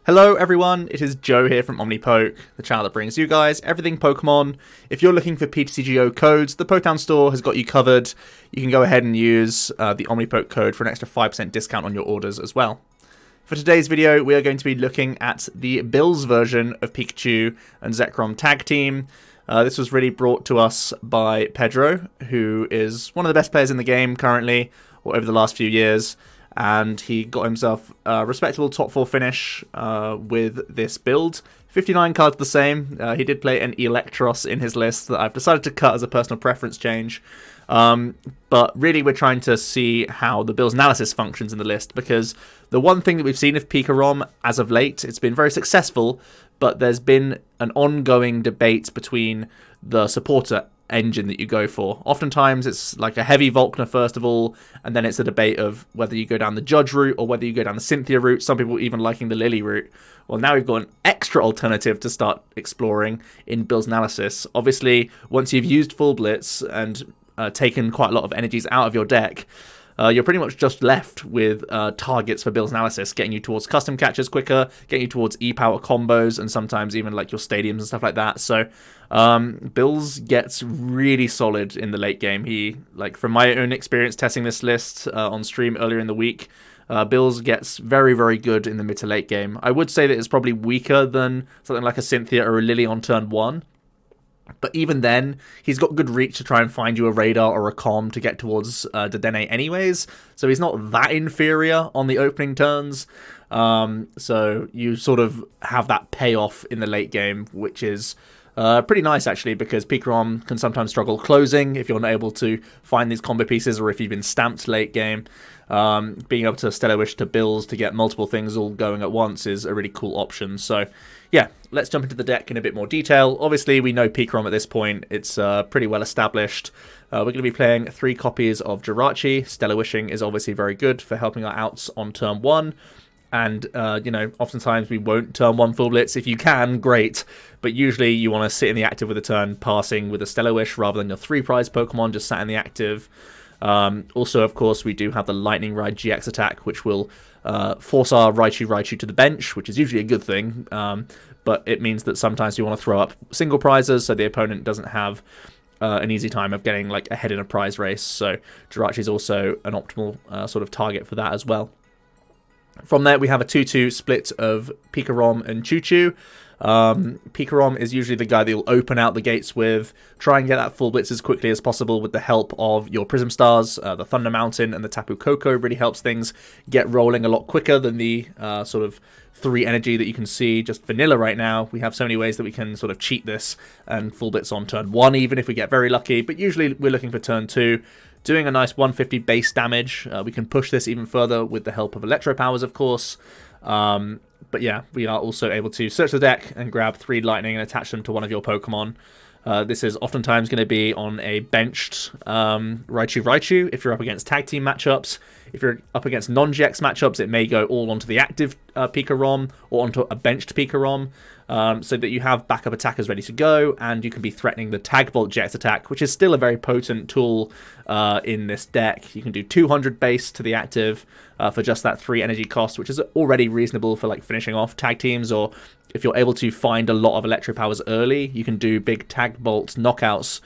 Hello everyone, it is Joe here from OmniPoke, the channel that brings you guys everything Pokemon. If you're looking for PTCGO codes, the Poketown store has got you covered. You can go ahead and use the OmniPoke code for an extra 5% discount on your orders as well. For today's video, we are going to be looking at the Bills version of Pikachu and Zekrom Tag Team. This was really brought to us by Pedro, who is one of the best players in the game currently, or over the last few years. And he got himself a respectable top 4 finish with this build. 59 cards the same. He did play an Electros in his list that I've decided to cut as a personal preference change. But really we're trying to see how the Bills analysis functions in the list, because the one thing that we've seen of PikaRom as of late, it's been very successful, but there's been an ongoing debate between the supporter engine that you go for. Oftentimes it's like a heavy Volkner first of all, and then it's a debate of whether you go down the Judge route or whether you go down the Cynthia route. Some people even liking the Lily route. Well, now we've got an extra alternative to start exploring in Bill's analysis. Obviously, once you've used Full Blitz and taken quite a lot of energies out of your deck, you're pretty much just left with targets for Bill's analysis, getting you towards custom catches quicker, getting you towards E-Power combos, and sometimes even like your stadiums and stuff like that. So Bills gets really solid in the late game. He, like, from my own experience testing this list on stream earlier in the week, Bills gets very, very good in the mid to late game. I would say that it's probably weaker than something like a Cynthia or a Lily on turn 1. But even then, he's got good reach to try and find you a radar or a comm to get towards Dedenne anyways. So he's not that inferior on the opening turns. So you sort of have that payoff in the late game, which is pretty nice actually, because PikaRom can sometimes struggle closing if you're not able to find these combo pieces, or if you've been stamped late game. Being able to Stellar Wish to Bills to get multiple things all going at once is a really cool option. So yeah, let's jump into the deck in a bit more detail. Obviously, we know PikaRom at this point. It's pretty well established. We're going to be playing 3 copies of Jirachi. Stellar Wishing is obviously very good for helping our outs on turn 1. And, you know, oftentimes we won't turn 1 Full Blitz. If you can, great. But usually you want to sit in the active with a turn passing with a Stellar Wish rather than your 3 prize Pokemon just sat in the active. Also, of course, we do have the Lightning Ride GX attack, which will force our Raichu to the bench, which is usually a good thing. But it means that sometimes you want to throw up single prizes so the opponent doesn't have an easy time of getting like ahead in a prize race. So Jirachi is also an optimal sort of target for that as well. From there, we have a 2-2 split of PikaRom and Choo-Choo. PikaRom is usually the guy that you'll open out the gates with, try and get that Full Blitz as quickly as possible with the help of your Prism Stars. The Thunder Mountain and the Tapu Koko really helps things get rolling a lot quicker than the sort of 3 energy that you can see just vanilla right now. We have so many ways that we can sort of cheat this and Full Blitz on turn 1 even if we get very lucky, but usually we're looking for turn 2. Doing a nice 150 base damage. We can push this even further with the help of Electro Powers, of course. But yeah, we are also able to search the deck and grab 3 Lightning and attach them to one of your Pokemon. This is oftentimes going to be on a benched Raichu if you're up against tag team matchups. If you're up against non-GX matchups, it may go all onto the active PikaRom or onto a benched PikaRom, so that you have backup attackers ready to go, and you can be threatening the Tag Bolt GX attack, which is still a very potent tool in this deck. You can do 200 base to the active for just that 3 energy cost, which is already reasonable for like finishing off tag teams, or if you're able to find a lot of Electro Powers early, you can do big Tag Bolt knockouts,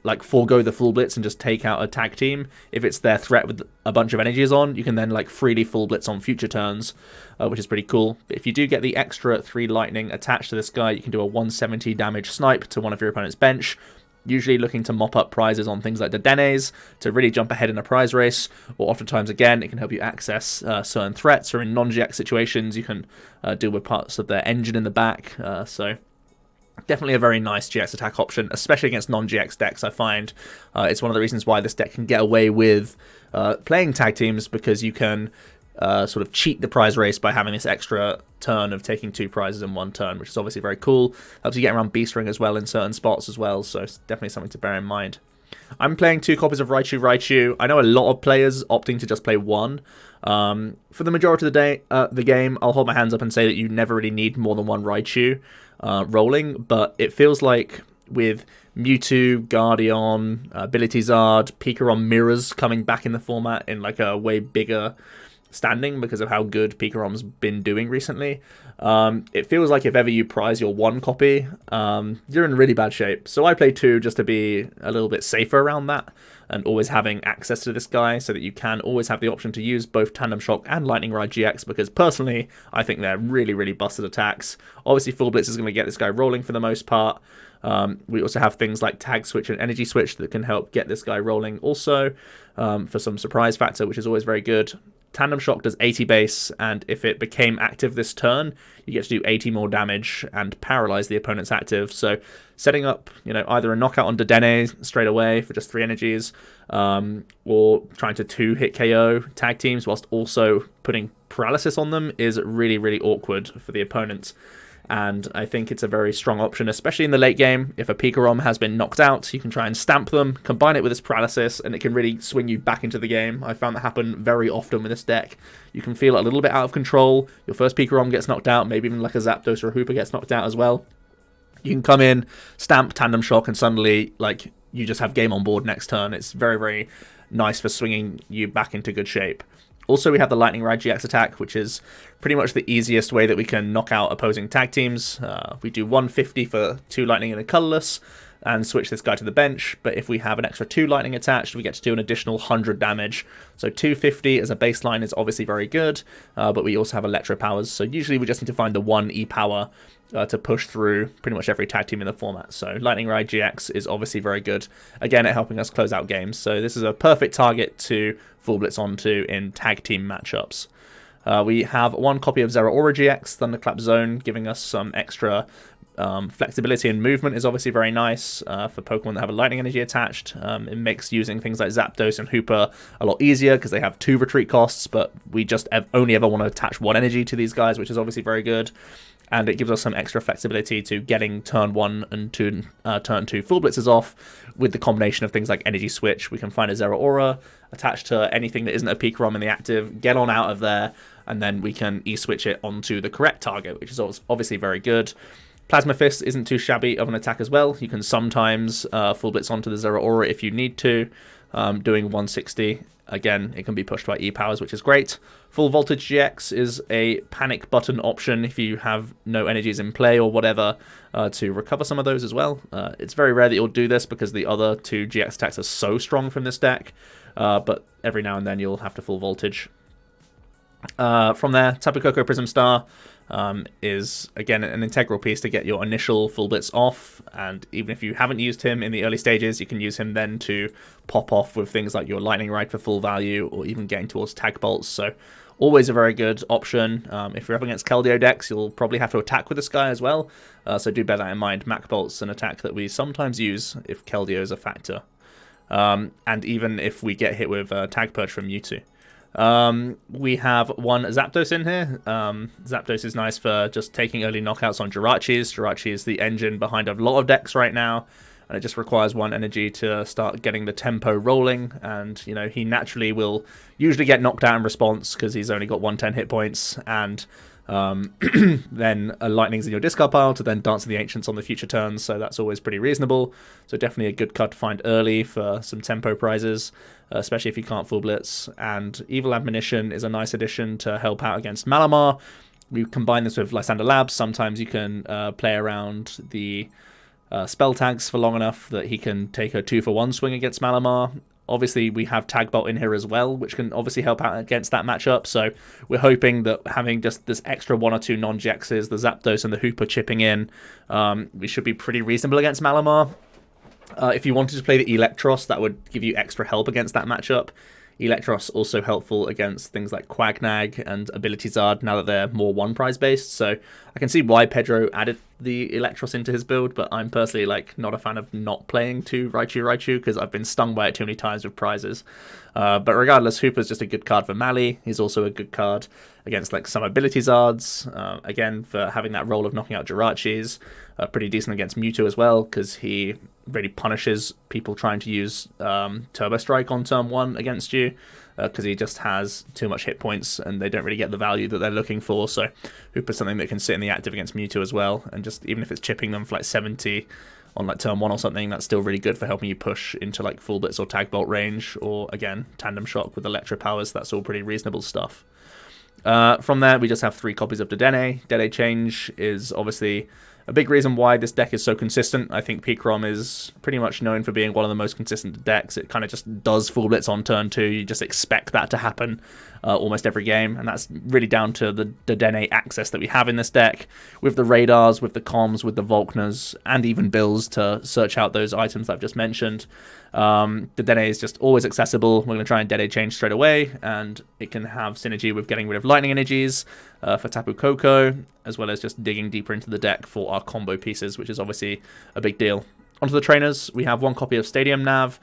like forego the Full Blitz and just take out a tag team. If it's their threat with a bunch of energies on, you can then like freely Full Blitz on future turns, which is pretty cool. But if you do get the extra 3 Lightning attached to this guy, you can do a 170 damage snipe to one of your opponent's bench. Usually looking to mop up prizes on things like Dedennes to really jump ahead in a prize race, or oftentimes again it can help you access certain threats, or in non-GX situations you can deal with parts of their engine in the back. So definitely a very nice GX attack option, especially against non-GX decks. I find it's one of the reasons why this deck can get away with playing tag teams, because you can sort of cheat the prize race by having this extra turn of taking 2 prizes in 1 turn, which is obviously very cool. Helps you get around Beast Ring as well in certain spots as well, so it's definitely something to bear in mind. I'm playing 2 copies of Raichu. I know a lot of players opting to just play 1. For the majority of the game, I'll hold my hands up and say that you never really need more than 1 Raichu rolling, but it feels like with Mewtwo, Guardian, Ability Zard, PikaRom Mirrors coming back in the format in like a way bigger standing because of how good PikaRom's been doing recently. It feels like if ever you prize your 1 copy, you're in really bad shape. So I play 2 just to be a little bit safer around that, and always having access to this guy so that you can always have the option to use both Tandem Shock and Lightning Ride GX, because personally, I think they're really, really busted attacks. Obviously, Full Blitz is going to get this guy rolling for the most part. We also have things like Tag Switch and Energy Switch that can help get this guy rolling also, for some surprise factor, which is always very good. Tandem Shock does 80 base, and if it became active this turn, you get to do 80 more damage and paralyze the opponent's active. So setting up, either a knockout on Dedenne straight away for just 3 energies, or trying to 2-hit KO tag teams whilst also putting paralysis on them is really, really awkward for the opponent. And I think it's a very strong option, especially in the late game. If a PikaRom has been knocked out, you can try and stamp them, combine it with its paralysis, and it can really swing you back into the game. I found that happen very often with this deck. You can feel a little bit out of control. Your first PikaRom gets knocked out, maybe even like a Zapdos or a Hoopa gets knocked out as well. You can come in, stamp, Tandem Shock, and suddenly, you just have game on board next turn. It's very, very nice for swinging you back into good shape. Also, we have the Lightning Ride GX attack, which is pretty much the easiest way that we can knock out opposing tag teams. We do 150 for 2 lightning and a colorless, and switch this guy to the bench. But if we have an extra 2 lightning attached, we get to do an additional 100 damage. So 250 as a baseline is obviously very good, but we also have electro powers. So usually we just need to find the 1 E-power to push through pretty much every tag team in the format. So Lightning Ride GX is obviously very good, again, at helping us close out games. So this is a perfect target to Full Blitz onto in tag team matchups. We have 1 copy of Zeraora-GX Thunderclap Zone, giving us some extra flexibility and movement is obviously very nice for Pokemon that have a lightning energy attached. It makes using things like Zapdos and Hoopa a lot easier because they have 2 retreat costs, but we just only ever want to attach 1 energy to these guys, which is obviously very good. And it gives us some extra flexibility to getting turn 1 and turn 2 Full Blitzes off with the combination of things like Energy Switch. We can find a Zeraora attached to anything that isn't a PikaRom in the active, get on out of there, and then we can E-switch it onto the correct target, which is obviously very good. Plasma Fist isn't too shabby of an attack as well. You can sometimes Full Blitz onto the Zeraora if you need to, doing 160. Again, it can be pushed by E-powers, which is great. Full Voltage GX is a panic button option if you have no energies in play or whatever, to recover some of those as well. It's very rare that you'll do this because the other 2 GX attacks are so strong from this deck, but every now and then you'll have to Full Voltage. From there, Tapu Koko Prism Star is, again, an integral piece to get your initial Full Blitz off, and even if you haven't used him in the early stages, you can use him then to pop off with things like your Lightning Ride for full value, or even getting towards Tag Bolts, so always a very good option. If you're up against Keldeo decks, you'll probably have to attack with this guy as well, so do bear that in mind. Mac Bolt's an attack that we sometimes use if Keldeo is a factor, and even if we get hit with Tag Purge from Mewtwo. We have 1 Zapdos in here. Zapdos is nice for just taking early knockouts on Jirachis. Jirachi is the engine behind a lot of decks right now, and it just requires 1 energy to start getting the tempo rolling, and he naturally will usually get knocked out in response because he's only got 110 hit points, and then a Lightning's in your discard pile to then dance to the Ancients on the future turns, so that's always pretty reasonable. So definitely a good card to find early for some tempo prizes, especially if you can't Full Blitz. And Evil Admonition is a nice addition to help out against Malamar. We combine this with Lysander Labs. Sometimes you can play around the spell tags for long enough that he can take a 2-for-1 swing against Malamar. Obviously, we have Tag Bolt in here as well, which can obviously help out against that matchup. So we're hoping that having just this extra 1 or 2 non-GXs, the Zapdos and the Hoopa chipping in, we should be pretty reasonable against Malamar. If you wanted to play the Electros, that would give you extra help against that matchup. Electros also helpful against things like Quagnag and Ability Zard now that they're more 1 prize based. So I can see why Pedro added the Electros into his build, but I'm personally not a fan of not playing 2 Raichu because I've been stung by it too many times with prizes. But regardless, Hoopa's just a good card for Mali. He's also a good card against some Ability Zards, again for having that role of knocking out Jirachis. Pretty decent against Mewtwo as well because he really punishes people trying to use Turbo Strike on turn 1 against you, because he just has too much hit points and they don't really get the value that they're looking for. So Hoopa's something that can sit in the active against Mewtwo as well, and just even if it's chipping them for 70 on turn 1 or something, that's still really good for helping you push into Full Blitz or Tag Bolt range, or again Tandem Shock with Electro powers. That's all pretty reasonable stuff. From there, we just have 3 copies of Dedenne. Dedenne change is obviously a big reason why this deck is so consistent. I think PikaRom is pretty much known for being one of the most consistent decks. It kind of just does full blitz on turn 2. You just expect that to happen almost every game, and that's really down to the Dedenne access that we have in this deck, with the radars, with the comms, with the Volkners, and even bills to search out those items I've just mentioned. Dedenne is just always accessible. We're going to try and Dedenne change straight away, and it can have synergy with getting rid of lightning energies for Tapu Koko, as well as just digging deeper into the deck for our combo pieces, which is obviously a big deal. Onto the trainers, we have 1 copy of Stadium Nav.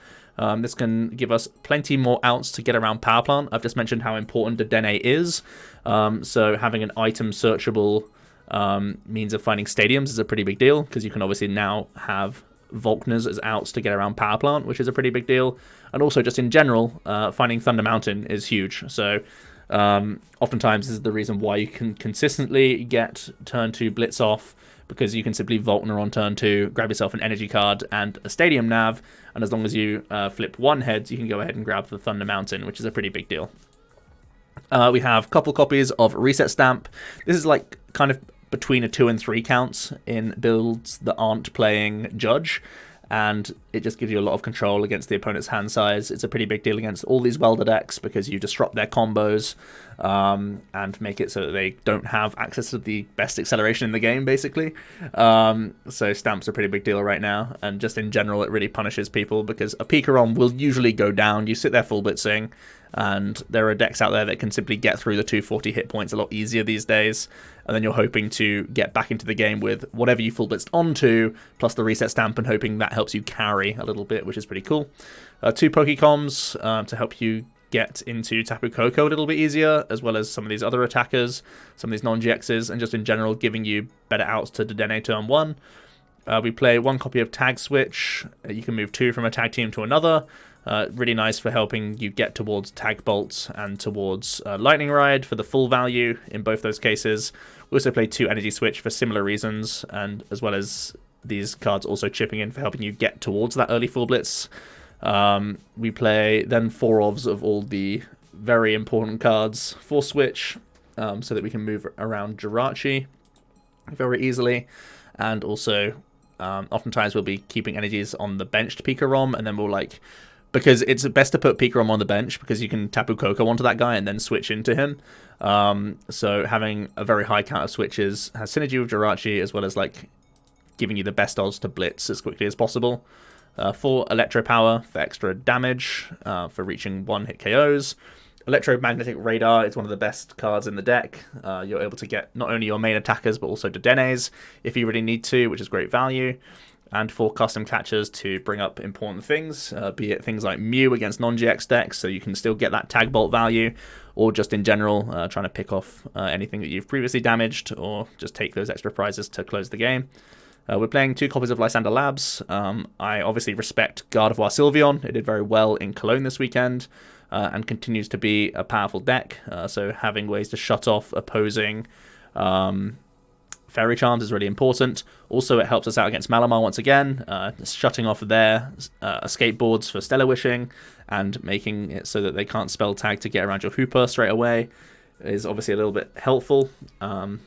This can give us plenty more outs to get around Power Plant. I've just mentioned how important Dedenne is, so having an item searchable means of finding stadiums is a pretty big deal, because you can obviously now have Volkners as outs to get around Power Plant, which is a pretty big deal. And also just in general, finding Thunder Mountain is huge. So oftentimes this is the reason why you can consistently get turn 2 Blitz off, because you can simply Volkner on turn 2, grab yourself an energy card and a Stadium Nav, and as long as you flip 1 heads, you can go ahead and grab the Thunder Mountain, which is a pretty big deal. We have a couple copies of Reset Stamp. This is like kind of between a 2 and 3 counts in builds that aren't playing Judge, and it just gives you a lot of control against the opponent's hand size. It's a pretty big deal against all these welder decks, because you disrupt their combos and make it so that they don't have access to the best acceleration in the game, basically. So Stamp's a pretty big deal right now, and just in general it really punishes people, because a PikaRom will usually go down, you sit there full blitzing, and there are decks out there that can simply get through the 240 hit points a lot easier these days, and then you're hoping to get back into the game with whatever you full blitzed onto, plus the Reset Stamp, and hoping that helps you carry a little bit, which is pretty cool. 2 Pokecoms to help you get into Tapu Koko a little bit easier, as well as some of these other attackers, some of these non-GXs, and just in general giving you better outs to Dedenne turn 1. We play 1 copy of Tag Switch. You can move 2 from a tag team to another. Really nice for helping you get towards Tag Bolt and towards Lightning Ride for the full value in both those cases. We also play 2 Energy Switch for similar reasons, and as well as these cards also chipping in for helping you get towards that early full blitz. We play then 4 ofs of all the very important cards for Switch, so that we can move around Jirachi very easily, and also oftentimes we'll be keeping energies on the benched PikaRom, and then we'll because it's best to put PikaRom on the bench, because you can Tapu Koko onto that guy and then switch into him. So having a very high count of switches has synergy with Jirachi, as well as giving you the best odds to blitz as quickly as possible. 4 Electro Power for extra damage, for reaching 1-hit KOs. Electromagnetic Radar is one of the best cards in the deck. You're able to get not only your main attackers, but also Dedennes if you really need to, which is great value. And 4 custom catchers to bring up important things, be it things like Mew against non-GX decks, so you can still get that Tag Bolt value, or just in general, trying to pick off anything that you've previously damaged, or just take those extra prizes to close the game. We're playing 2 copies of Lysander Labs. I obviously respect Gardevoir Sylveon. It did very well in Cologne this weekend, and continues to be a powerful deck. So having ways to shut off opposing Fairy Charms is really important. Also, it helps us out against Malamar once again, shutting off their escape boards for Stellar Wishing, and making it so that they can't spell tag to get around your Hoopa straight away is obviously a little bit helpful.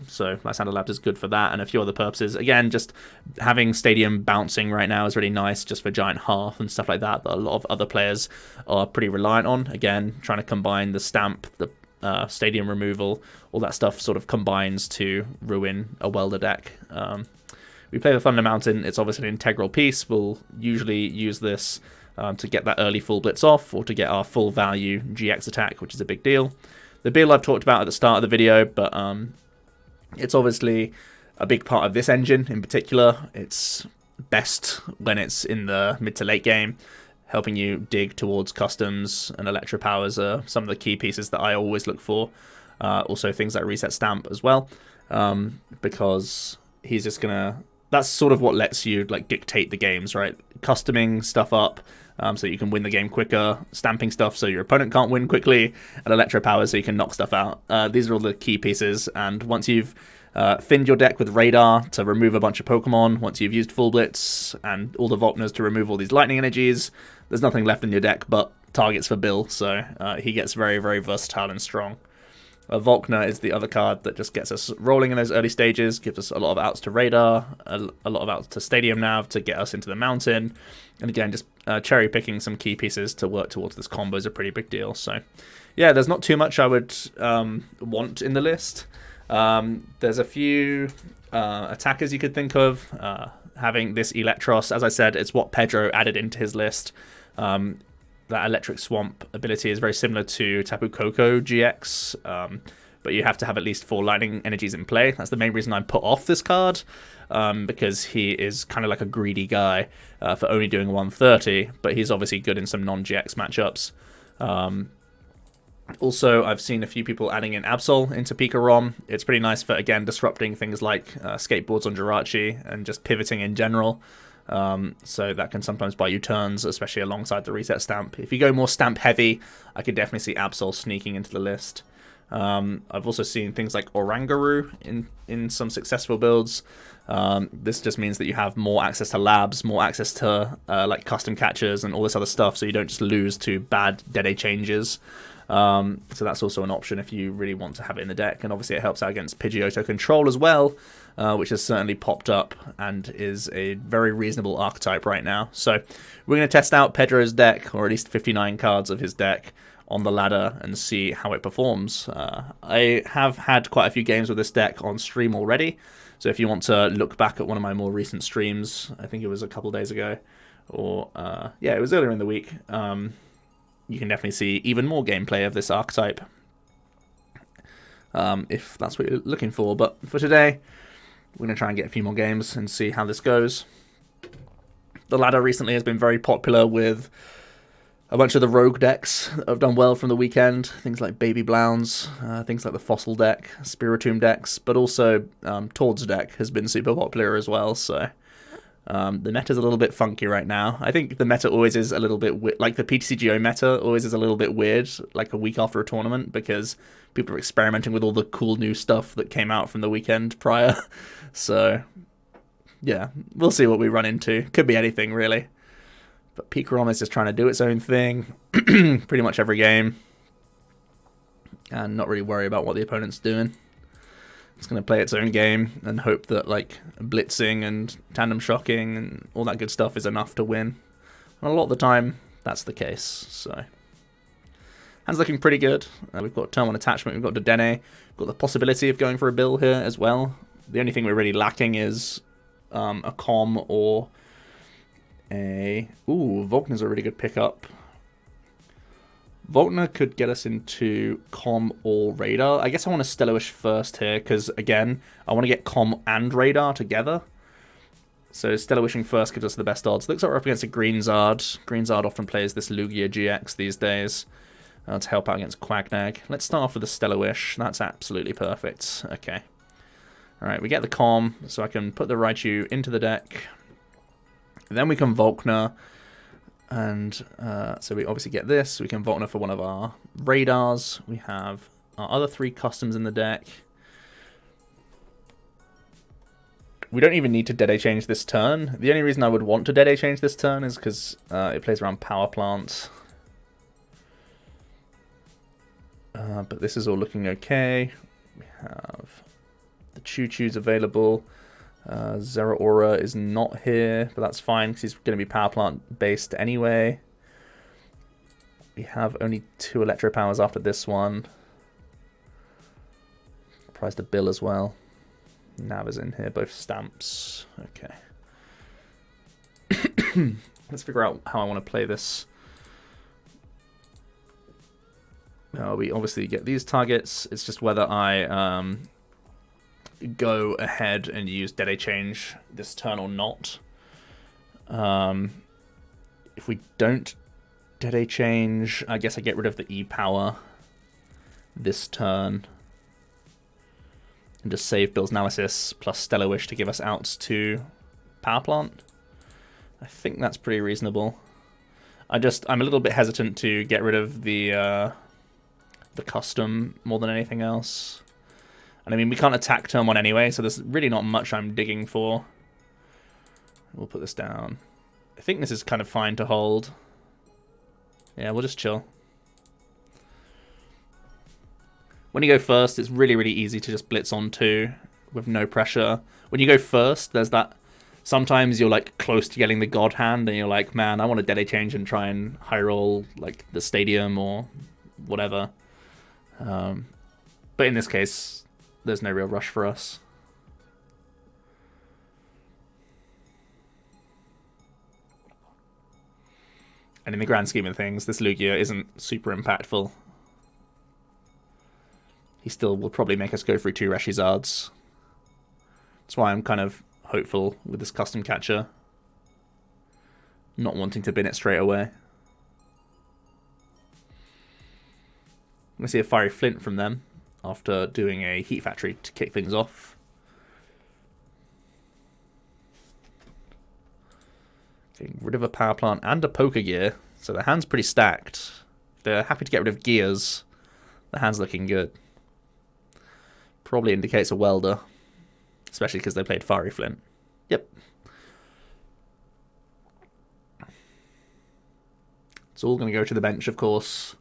So Lysander Labs is good for that, and a few other purposes. Again, just having Stadium bouncing right now is really nice, just for Giant Hearth and stuff like that a lot of other players are pretty reliant on. Again, trying to combine the Stamp, the Stadium removal, all that stuff sort of combines to ruin a welder deck. We play the Thunder Mountain. It's obviously an integral piece. We'll usually use this to get that early full blitz off, or to get our full value GX attack, which is a big deal. The build I've talked about at the start of the video, but it's obviously a big part of this engine in particular. It's best when it's in the mid to late game, helping you dig towards customs, and Electro Powers are some of the key pieces that I always look for. Also things like Reset Stamp as well, because he's just gonna... That's sort of what lets you dictate the games, right? Customing stuff up so you can win the game quicker, stamping stuff so your opponent can't win quickly, and Electro Powers so you can knock stuff out. These are all the key pieces, and once you've thinned your deck with Radar to remove a bunch of Pokemon, once you've used Full Blitz and all the Volkners to remove all these lightning energies, there's nothing left in your deck but targets for Bill, so he gets very, very versatile and strong. Volkner is the other card that just gets us rolling in those early stages, gives us a lot of outs to Radar, a lot of outs to Stadium Nav to get us into the mountain, and again, just cherry picking some key pieces to work towards this combo is a pretty big deal. So yeah, there's not too much I would want in the list. There's a few attackers you could think of. Having this Electros, as I said, it's what Pedro added into his list. That Electric Swamp ability is very similar to Tapu Koko GX, but you have to have at least 4 lightning energies in play. That's the main reason I put off this card, because he is kind of like a greedy guy for only doing 130, but he's obviously good in some non-GX matchups. Also, I've seen a few people adding in Absol into PikaRom. It's pretty nice for, again, disrupting things like skateboards on Jirachi and just pivoting in general. So that can sometimes buy you turns, especially alongside the Reset Stamp. If you go more stamp heavy, I could definitely see Absol sneaking into the list. I've also seen things like Oranguru in some successful builds. This just means that you have more access to labs, more access to like custom catchers and all this other stuff, so you don't just lose to bad Dedenne changes. So that's also an option if you really want to have it in the deck, and obviously it helps out against Pidgeotto control as well, which has certainly popped up and is a very reasonable archetype right now. So we're going to test out Pedro's deck, or at least 59 cards of his deck, on the ladder and see how it performs. I have had quite a few games with this deck on stream already, so if you want to look back at one of my more recent streams, I think it was a couple days ago, or yeah, it was earlier in the week, you can definitely see even more gameplay of this archetype, if that's what you're looking for. But for today, we're going to try and get a few more games and see how this goes. The ladder recently has been very popular with a bunch of the rogue decks that have done well from the weekend. Things like Baby Blounds, things like the Fossil deck, Spiritomb decks, but also Toad's deck has been super popular as well. So the meta's a little bit funky right now. I think the meta always is a little bit like the PTCGO meta always is a little bit weird, like a week after a tournament, because people are experimenting with all the cool new stuff that came out from the weekend prior. So yeah, we'll see what we run into. Could be anything really. But PikaRom is just trying to do its own thing pretty much every game, and not really worry about what the opponent's doing. It's going to play its own game and hope that like blitzing and tandem shocking and all that good stuff is enough to win. And a lot of the time, that's the case. So hand's looking pretty good. We've got turn 1 attachment, we've got Dedenne, we've got the possibility of going for a bill here as well. The only thing we're really lacking is a com or a... Ooh, Volkner's a really good pickup. Volkner could get us into Com or Radar. I guess I want to Stellar-Wish first here, because, again, I want to get Com and Radar together. So Stellar-Wishing first gives us the best odds. Looks like we're up against a Greenzard. Greenzard often plays this Lugia GX these days to help out against Quagnag. Let's start off with the Stellar-Wish. That's absolutely perfect. Okay. Alright, we get the Com, so I can put the Raichu into the deck. Then we can Volkner, and so we obviously get this. We can Volkner for one of our Radars. We have our other 3 customs in the deck. We don't even need to Dedenne change this turn. The only reason I would want to Dedenne change this turn is because it plays around Power Plant. But this is all looking okay. We have the Choo-Choo's available. Zeraora is not here, but that's fine because he's going to be Power Plant based anyway. We have only 2 Electro Powers after this one. Prize to Bill as well. Nav is in here, both stamps. Okay. Let's figure out how I want to play this. We obviously get these targets. It's just whether I go ahead and use Dedenne change this turn or not. If we don't Dedenne change, I guess I get rid of the E-Power this turn and just save Bill's Analysis plus Stellar Wish to give us outs to Power Plant. I think that's pretty reasonable. I'm a little bit hesitant to get rid of the custom more than anything else. And I mean, we can't attack turn 1 anyway, so there's really not much I'm digging for. We'll put this down. I think this is kind of fine to hold. Yeah, we'll just chill. When you go first, it's really, really easy to just blitz on two with no pressure. When you go first, there's that... Sometimes you're like close to getting the God Hand and you're like, man, I want to Dede change and try and high roll like the stadium or whatever. But in this case, there's no real rush for us. And in the grand scheme of things, this Lugia isn't super impactful. He still will probably make us go through 2 Reshizards. That's why I'm kind of hopeful with this custom catcher. Not wanting to bin it straight away. I'm going to see a Fiery Flint from them after doing a Heat Factory to kick things off. Getting rid of a Power Plant and a Poké Gear, so their hand's pretty stacked. If they're happy to get rid of Gears, the hand's looking good. Probably indicates a Welder, especially because they played Fiery Flint. Yep. It's all going to go to the bench, of course.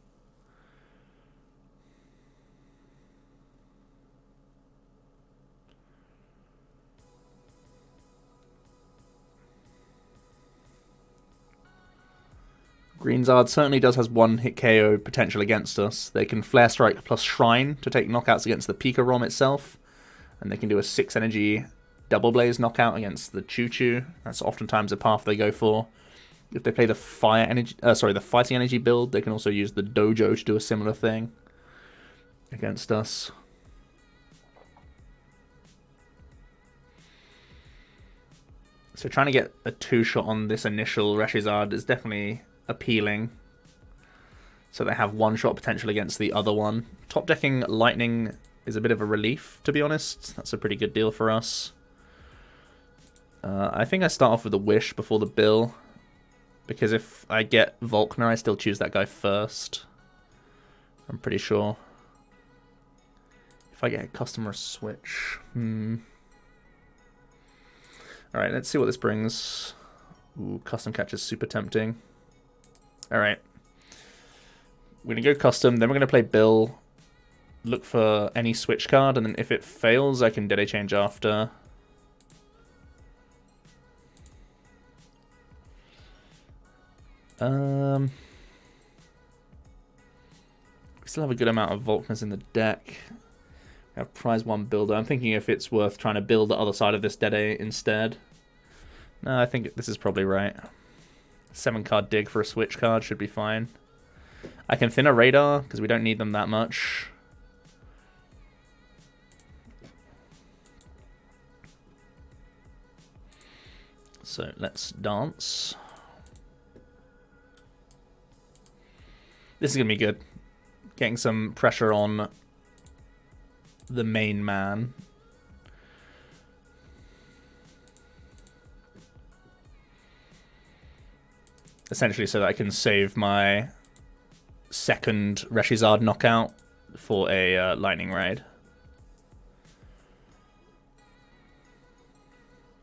Greenzard certainly does has 1-hit KO potential against us. They can Flare Strike plus Shrine to take knockouts against the PikaRom itself. And they can do a 6-energy Double Blaze knockout against the Choo-Choo. That's oftentimes a path they go for. If they play the the Fighting Energy build, they can also use the Dojo to do a similar thing against us. So trying to get a 2-shot on this initial Reshizard is definitely appealing. So they have 1-shot potential against the other one. Top decking Lightning is a bit of a relief, to be honest. That's a pretty good deal for us. I think I start off with a Wish before the Bill, because if I get Volkner, I still choose that guy first. I'm pretty sure. If I get a customer switch... Alright, let's see what this brings. Ooh, custom catch is super tempting. Alright. We're going to go custom, then we're going to play Bill. Look for any switch card, and then if it fails, I can Dede change after. We still have a good amount of Volkners in the deck. We have prize 1 builder. I'm thinking if it's worth trying to build the other side of this Dede instead. No, I think this is probably right. 7-card dig for a switch card should be fine. I can thin a Radar, because we don't need them that much. So let's dance. This is going to be good. Getting some pressure on the main man. Essentially so that I can save my second Reshizard knockout for a Lightning Raid.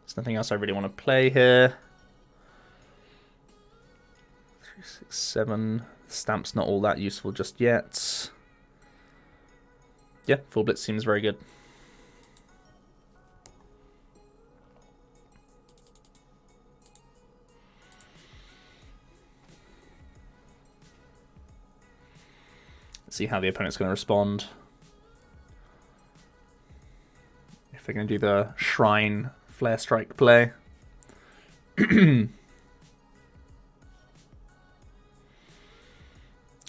There's nothing else I really want to play here. 3, 6, 7. Stamp's not all that useful just yet. Yeah, full blitz seems very good. Let's see how the opponent's going to respond. If they're going to do the Shrine Flare Strike play.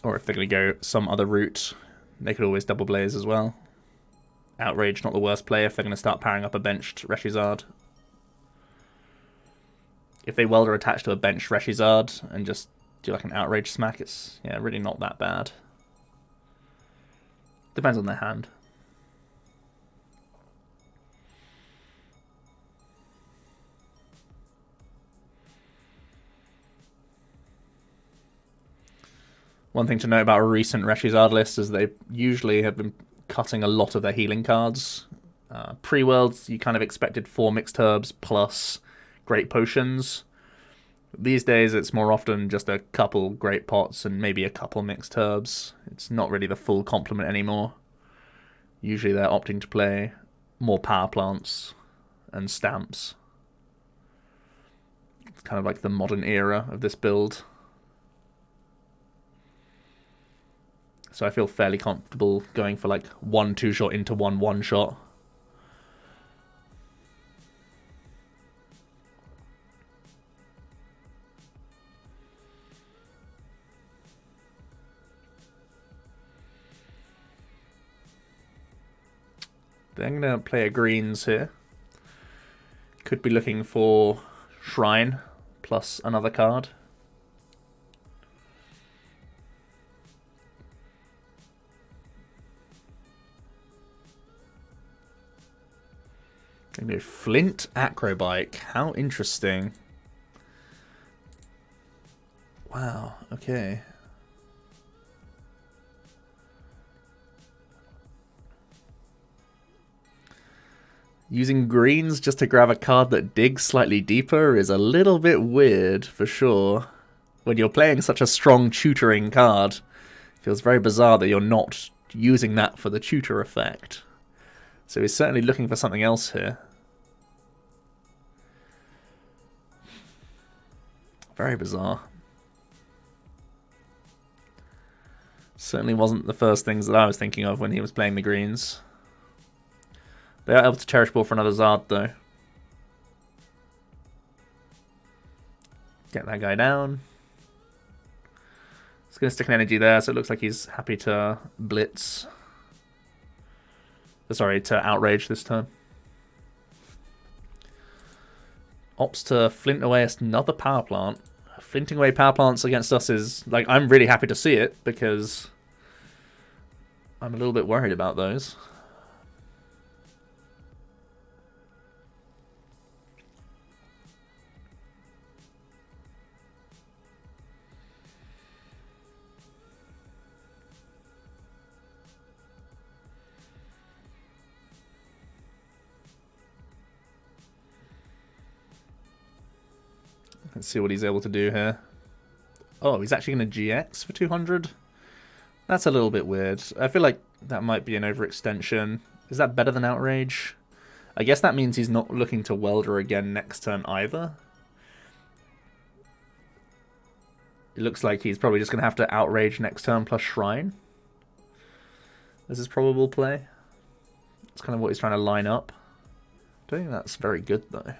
Or if they're going to go some other route, they could always Double Blaze as well. Outrage, not the worst play if they're going to start powering up a benched Reshizard. If they Welder attach to a benched Reshizard and just do like an Outrage smack, it's really not that bad. Depends on their hand. One thing to note about a recent Reshizard list is they usually have been cutting a lot of their healing cards. Pre-Worlds, you kind of expected 4 mixed herbs plus great potions. These days, it's more often just a couple great pots and maybe a couple mixed herbs. It's not really the full complement anymore. Usually they're opting to play more power plants and stamps. It's kind of like the modern era of this build. So I feel fairly comfortable going for like 1 2-shot into 1 1-shot. Then I'm going to play a greens here. Could be looking for Shrine plus another card. Flint Acrobike. How interesting. Wow, okay. Using greens just to grab a card that digs slightly deeper is a little bit weird, for sure. When you're playing such a strong tutoring card, it feels very bizarre that you're not using that for the tutor effect. So he's certainly looking for something else here. Very bizarre. Certainly wasn't the first things that I was thinking of when he was playing the greens. They are able to Cherish Ball for another Zard, though. Get that guy down. It's going to stick an energy there, so it looks like he's happy to Blitz. Sorry, to Outrage this turn. Opts to Flint away another Power Plant. Flinting away Power Plants against us is, like, I'm really happy to see it, because I'm a little bit worried about those. Let's see what he's able to do here. Oh, he's actually going to GX for 200? That's a little bit weird. I feel like that might be an overextension. Is that better than Outrage? I guess that means he's not looking to Welder again next turn either. It looks like he's probably just going to have to Outrage next turn plus Shrine. This is probable play. That's kind of what he's trying to line up. I don't think that's very good, though.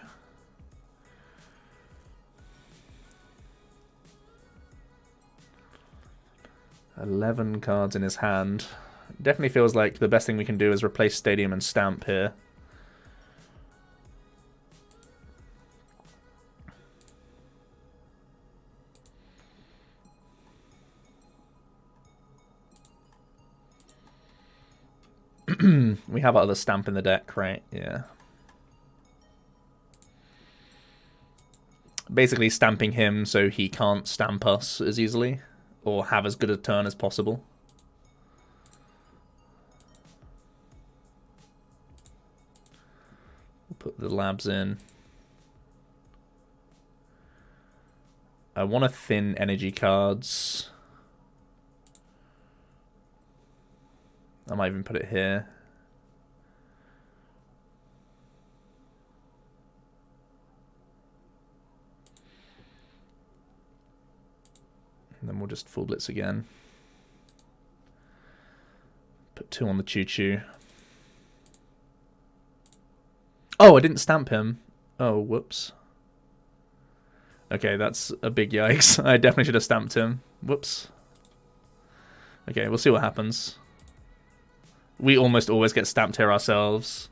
11 cards in his hand. Definitely feels like the best thing we can do is replace Stadium and Stamp here. We have our other Stamp in the deck, right? Yeah. Basically stamping him so he can't stamp us as easily, or have as good a turn as possible. We'll put the labs in. I want to thin energy cards. I might even put it here. And then we'll just full blitz again. Put 2 on the Choo Choo. Oh, I didn't stamp him. Oh, whoops. Okay, that's a big yikes. I definitely should have stamped him. Whoops. Okay, we'll see what happens. We almost always get stamped here ourselves.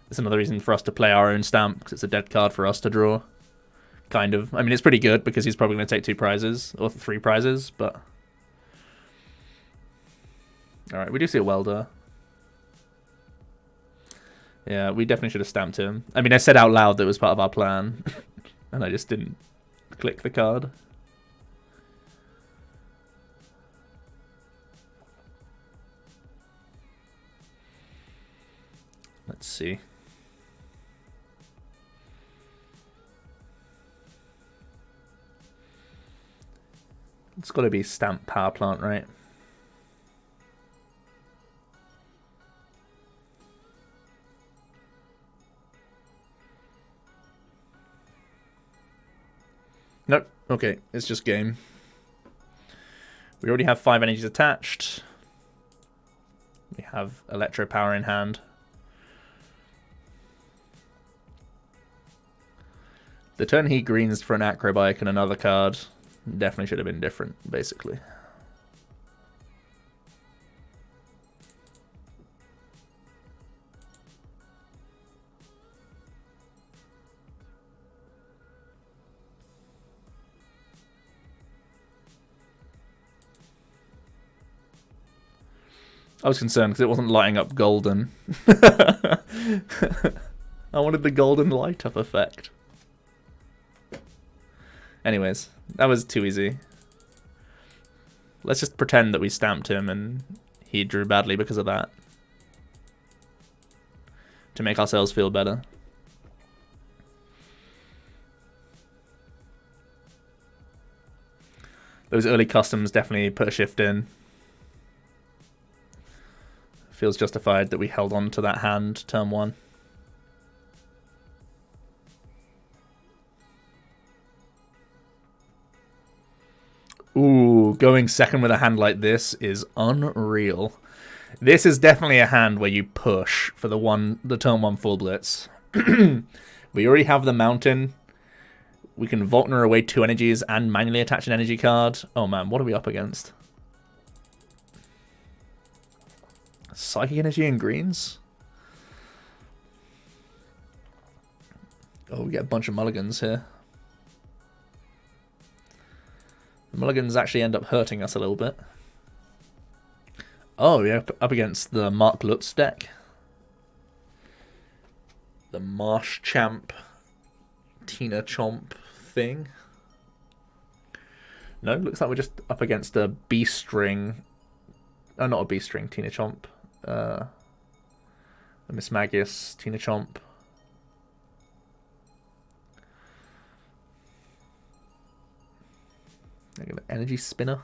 It's another reason for us to play our own stamp, because it's a dead card for us to draw. Kind of. I mean, it's pretty good, because he's probably going to take 2 prizes, or 3 prizes, but... Alright, we do see a Welder. Yeah, we definitely should have stamped him. I mean, I said out loud that it was part of our plan, and I just didn't click the card. Let's see. It's got to be Stamp Power Plant, right? Nope. Okay, it's just game. We already have 5 energies attached. We have Electro Power in hand. The turn he greens for an Acrobike and another card definitely should have been different, basically. I was concerned because it wasn't lighting up golden. I wanted the golden light up effect. Anyways, that was too easy. Let's just pretend that we stamped him and he drew badly because of that. To make ourselves feel better. Those early customs definitely put a shift in. Feels justified that we held on to that hand turn 1. Ooh, going second with a hand like this is unreal. This is definitely a hand where you push for the turn 1 full blitz. We already have the mountain. We can Voltner away 2 energies and manually attach an energy card. Oh man, what are we up against? Psychic energy and greens? Oh, we get a bunch of mulligans here. The mulligans actually end up hurting us a little bit. Oh, we're up against the Mark Lutz deck. The Marsh Champ Tina Chomp thing. No, looks like we're just up against a B-string. Oh, not a B-string, Tina Chomp. A Miss Magius, Tina Chomp. Energy Spinner.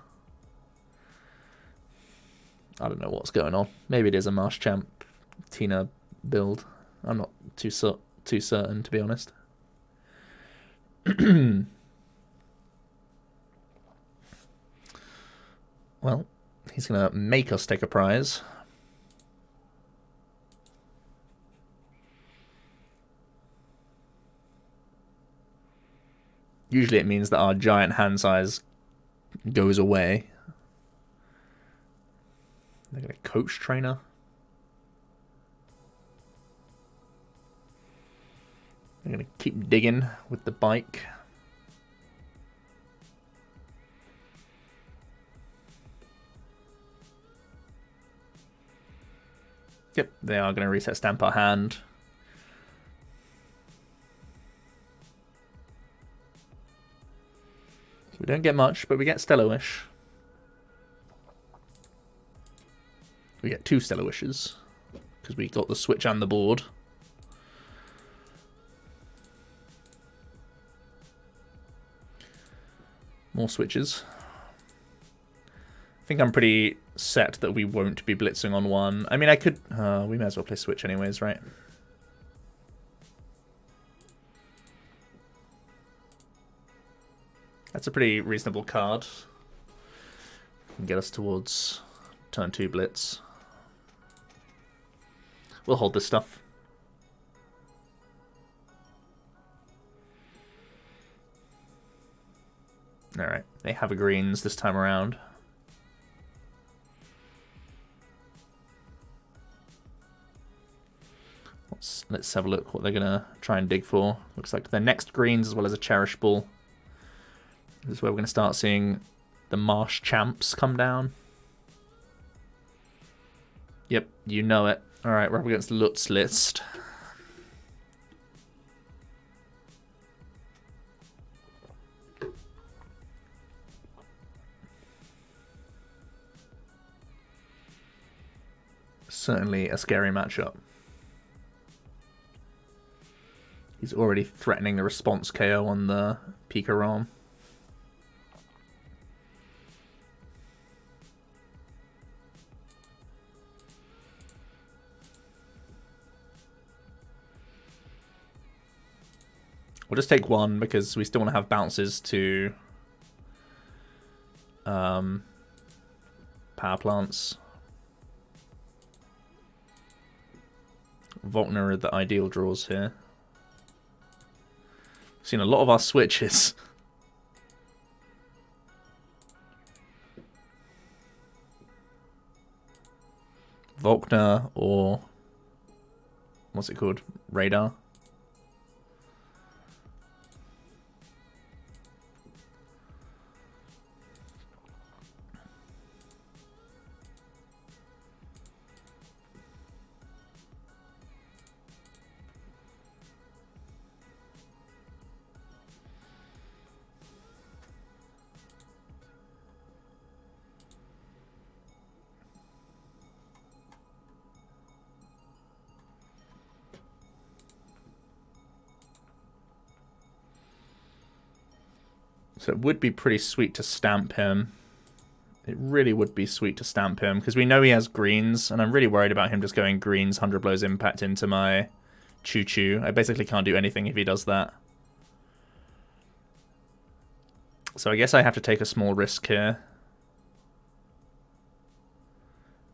I don't know what's going on. Maybe it is a Marsh Champ Tina build. I'm not too certain, to be honest. Well, he's going to make us take a prize. Usually it means that our giant hand size goes away. They're going to coach trainer. They're going to keep digging with the bike. Yep, they are going to reset stamp our hand. So we don't get much, but we get Stellar Wish. We get 2 Stellar Wishes because we got the switch and the board. More switches. I think I'm pretty set that we won't be blitzing on 1. I mean, I could... we may as well play switch anyways, right? That's a pretty reasonable card. Can get us towards turn 2 blitz. We'll hold this stuff. Alright, they have a greens this time around. Let's have a look what they're going to try and dig for. Looks like their next greens as well as a Cherish Ball. This is where we're going to start seeing the Marsh Champs come down. Yep, you know it. Alright, we're up against Lutz list. Certainly a scary matchup. He's already threatening a response KO on the PikaRom. We'll just take one because we still want to have bounces to power plants. Volkner are the ideal draws here. Seen a lot of our switches. Volkner or what's it called? Radar. So it would be pretty sweet to stamp him. It really would be sweet to stamp him, because we know he has greens, and I'm really worried about him just going greens, 100 blows impact into my Choo-Choo. I basically can't do anything if he does that. So I guess I have to take a small risk here.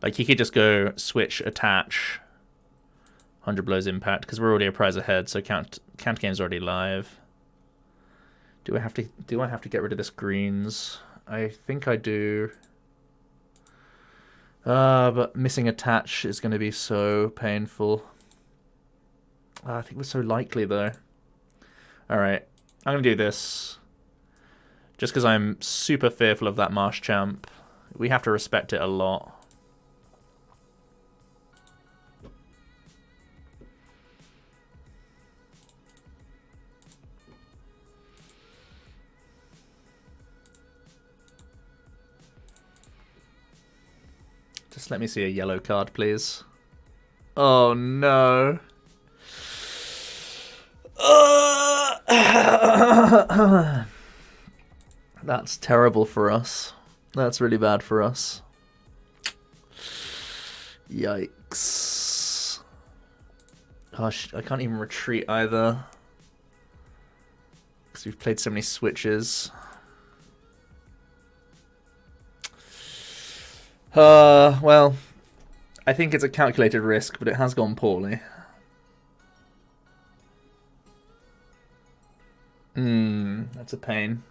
Like, he could just go switch, attach, 100 blows impact, because we're already a prize ahead, so count game's already live. Do I have to get rid of this greens? I think I do. But missing attach is going to be so painful. I think we're so likely though. Alright, I'm going to do this. Just because I'm super fearful of that Marshchamp. We have to respect it a lot. Just let me see a yellow card, please. Oh, no. That's terrible for us. That's really bad for us. Yikes. Gosh, I can't even retreat either. Because we've played so many switches. Well, I think it's a calculated risk, but it has gone poorly. That's a pain.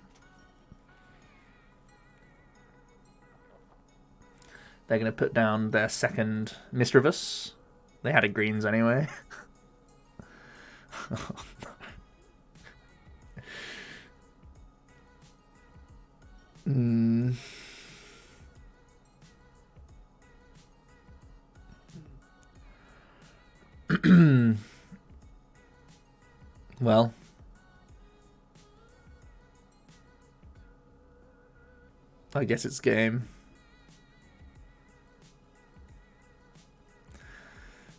They're going to put down their second Misdreavus. They had a greens anyway. Well, I guess it's game.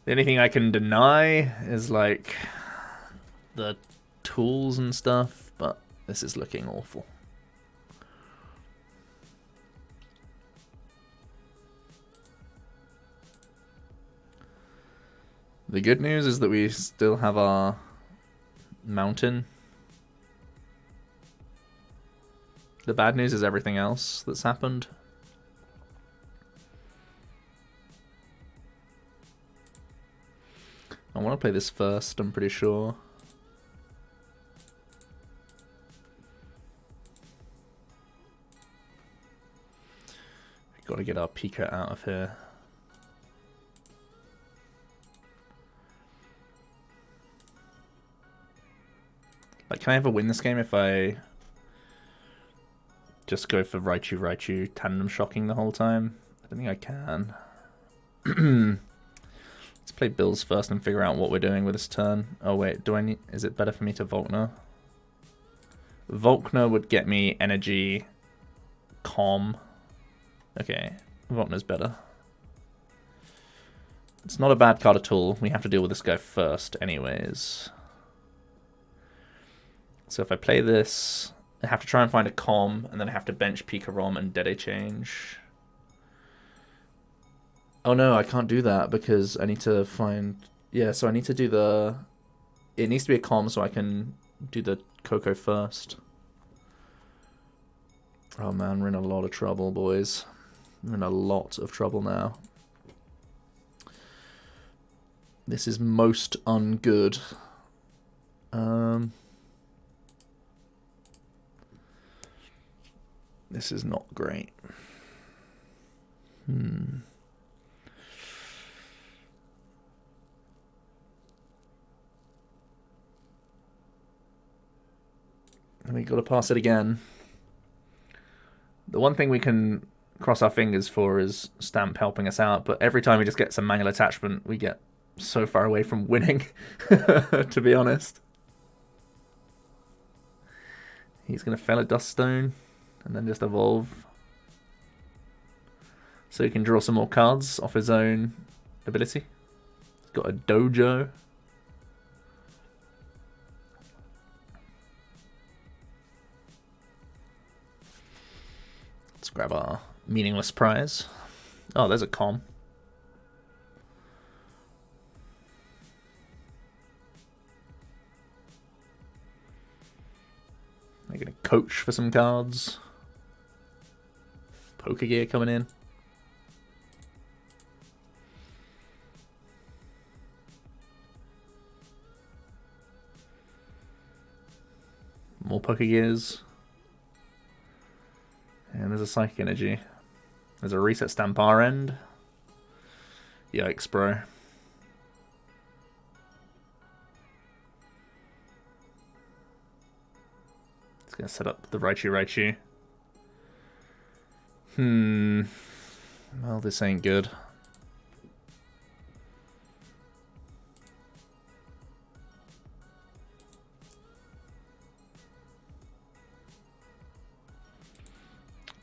The only thing I can deny is like the tools and stuff, but this is looking awful. The good news is that we still have our mountain. The bad news is everything else that's happened. I want to play this first, I'm pretty sure. We've got to get our Pika out of here. Like, can I ever win this game if I just go for Raichu tandem shocking the whole time? I don't think I can. Let's play Bills first and figure out what we're doing with this turn. Oh wait, is it better for me to Volkner? Volkner would get me energy, calm. Okay, Volkner's better. It's not a bad card at all. We have to deal with this guy first anyways. So if I play this, I have to try and find a calm, and then I have to bench PikaRom and Dedenne change. Oh no, I can't do that because I need to find... Yeah, so I need to do the... It needs to be a calm so I can do the Koko first. Oh man, we're in a lot of trouble, boys. We're in a lot of trouble now. This is most ungood. This is not great. And we got to pass it again. The one thing we can cross our fingers for is Stamp helping us out, but every time we just get some manual attachment, we get so far away from winning, to be honest. He's going to fail a Dust Stone and then just evolve. So he can draw some more cards off his own ability. He's got a Dojo. Let's grab our meaningless prize. Oh, there's a com. They're going to coach for some cards. Pokegear coming in. More Pokegears. And there's a Psychic Energy. There's a Reset Stamp our end. Yikes, bro. It's going to set up the Raichu. Well, this ain't good.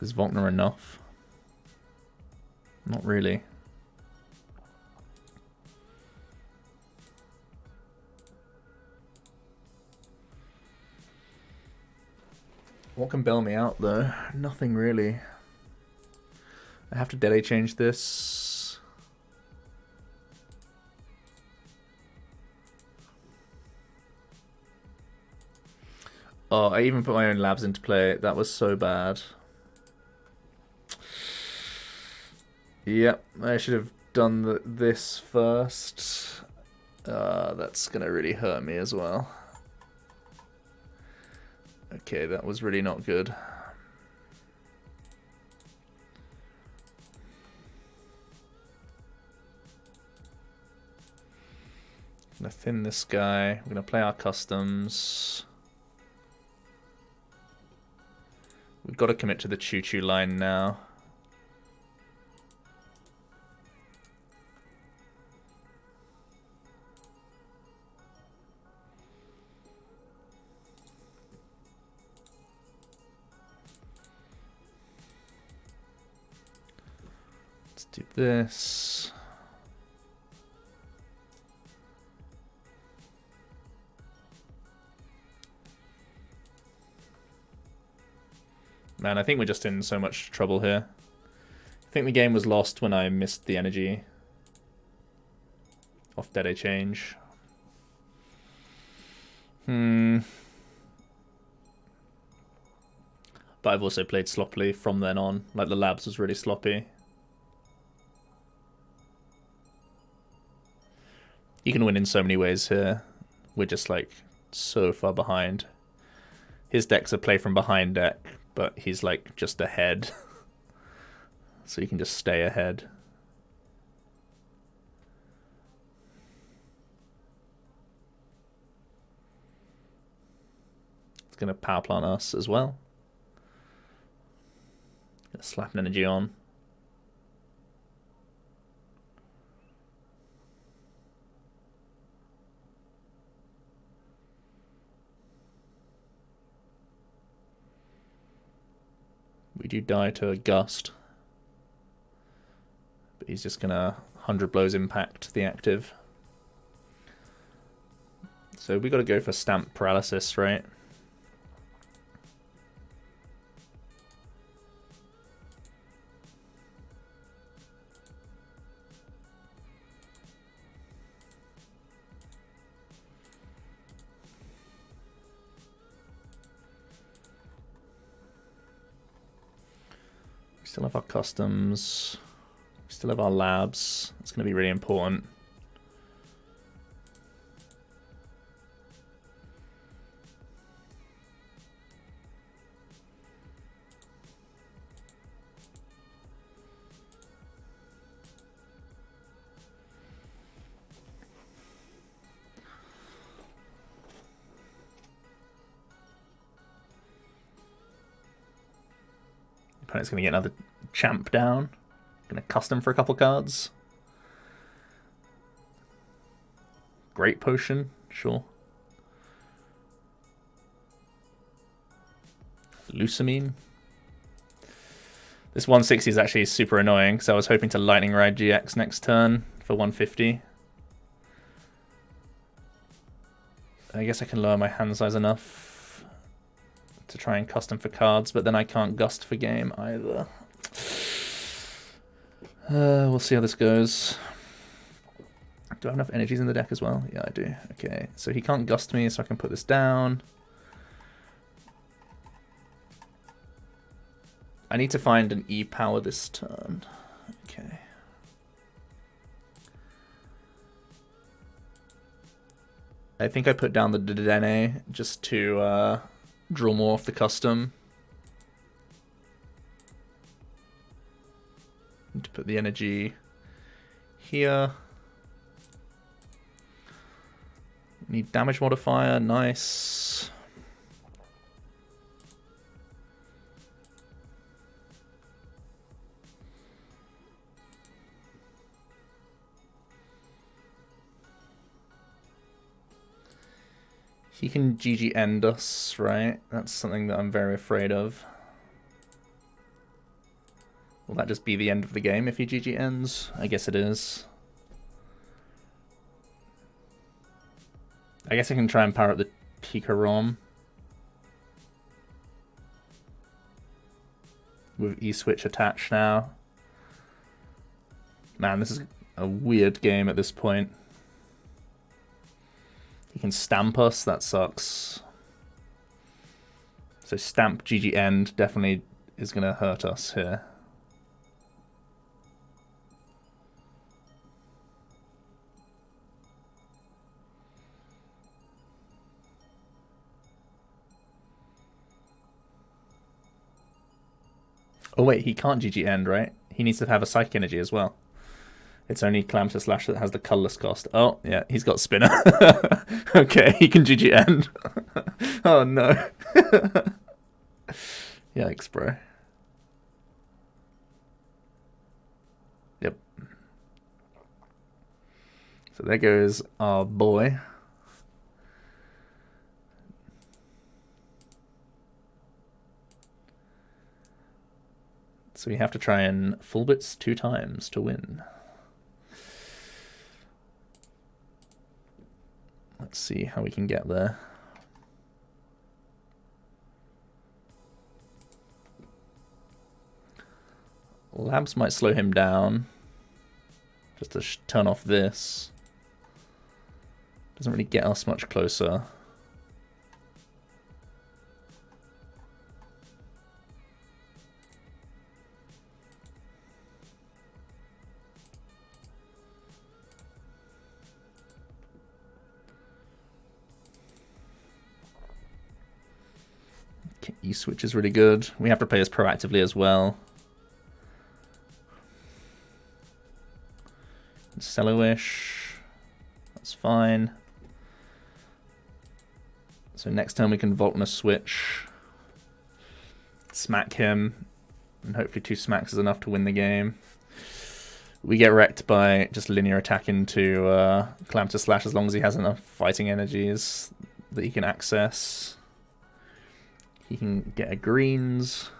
Is Volkner enough? Not really. What can bail me out though? Nothing really. I have to Dedenne change this. Oh, I even put my own labs into play. That was so bad. Yep, I should have done this first. That's gonna really hurt me as well. Okay, that was really not good. I'm gonna thin this guy. We're gonna play our customs. We've got to commit to the choo-choo line now. Let's do this. Man, I think we're just in so much trouble here. I think the game was lost when I missed the energy off Dedenne change. But I've also played sloppily from then on. Like, the labs was really sloppy. You can win in so many ways here. We're just, like, so far behind. His deck's a play from behind deck, but he's, like, just ahead. So you can just stay ahead. It's going to power plant us as well. Gonna slap an energy on. We do die to a gust. But he's just gonna 100 blows impact the active. So we gotta go for stamp paralysis, right? Still have our customs. Still have our labs. It's going to be really important. Opponent's going to get another champ down. Going to custom for a couple cards. Great potion, sure. Lusamine. This 160 is actually super annoying, so I was hoping to Lightning Ride GX next turn for 150. I guess I can lower my hand size enough to try and custom for cards, but then I can't gust for game either. We'll see how this goes. Do I have enough energies in the deck as well? Yeah, I do. Okay, so he can't gust me, so I can put this down. I need to find an E-power this turn. Okay. I think I put down the Dedenne just to draw more off the custom. Need to put the energy here. Need damage modifier, nice. He can GG end us, right? That's something that I'm very afraid of. Will that just be the end of the game if he GG ends? I guess it is. I guess I can try and power up the PikaRom with E-Switch attached now. Man, this is a weird game at this point. He can stamp us, that sucks. So stamp GG end definitely is going to hurt us here. Oh wait, he can't GG end, right? He needs to have a psychic energy as well. It's only Clamshot Slash that has the colorless cost. Oh, yeah, he's got Spinner. Okay, he can GG end. Oh no. Yikes, bro. Yep. So there goes our boy. So we have to try and full bits 2 times to win. Let's see how we can get there. Labs might slow him down. Just to turn off this. Doesn't really get us much closer. E-Switch is really good. We have to play this proactively as well. Cello-ish. That's fine. So next time we can Voltna switch. Smack him. And hopefully 2 smacks is enough to win the game. We get wrecked by just linear attack into Clamshot Slash as long as he has enough fighting energies that he can access. He can get a greens.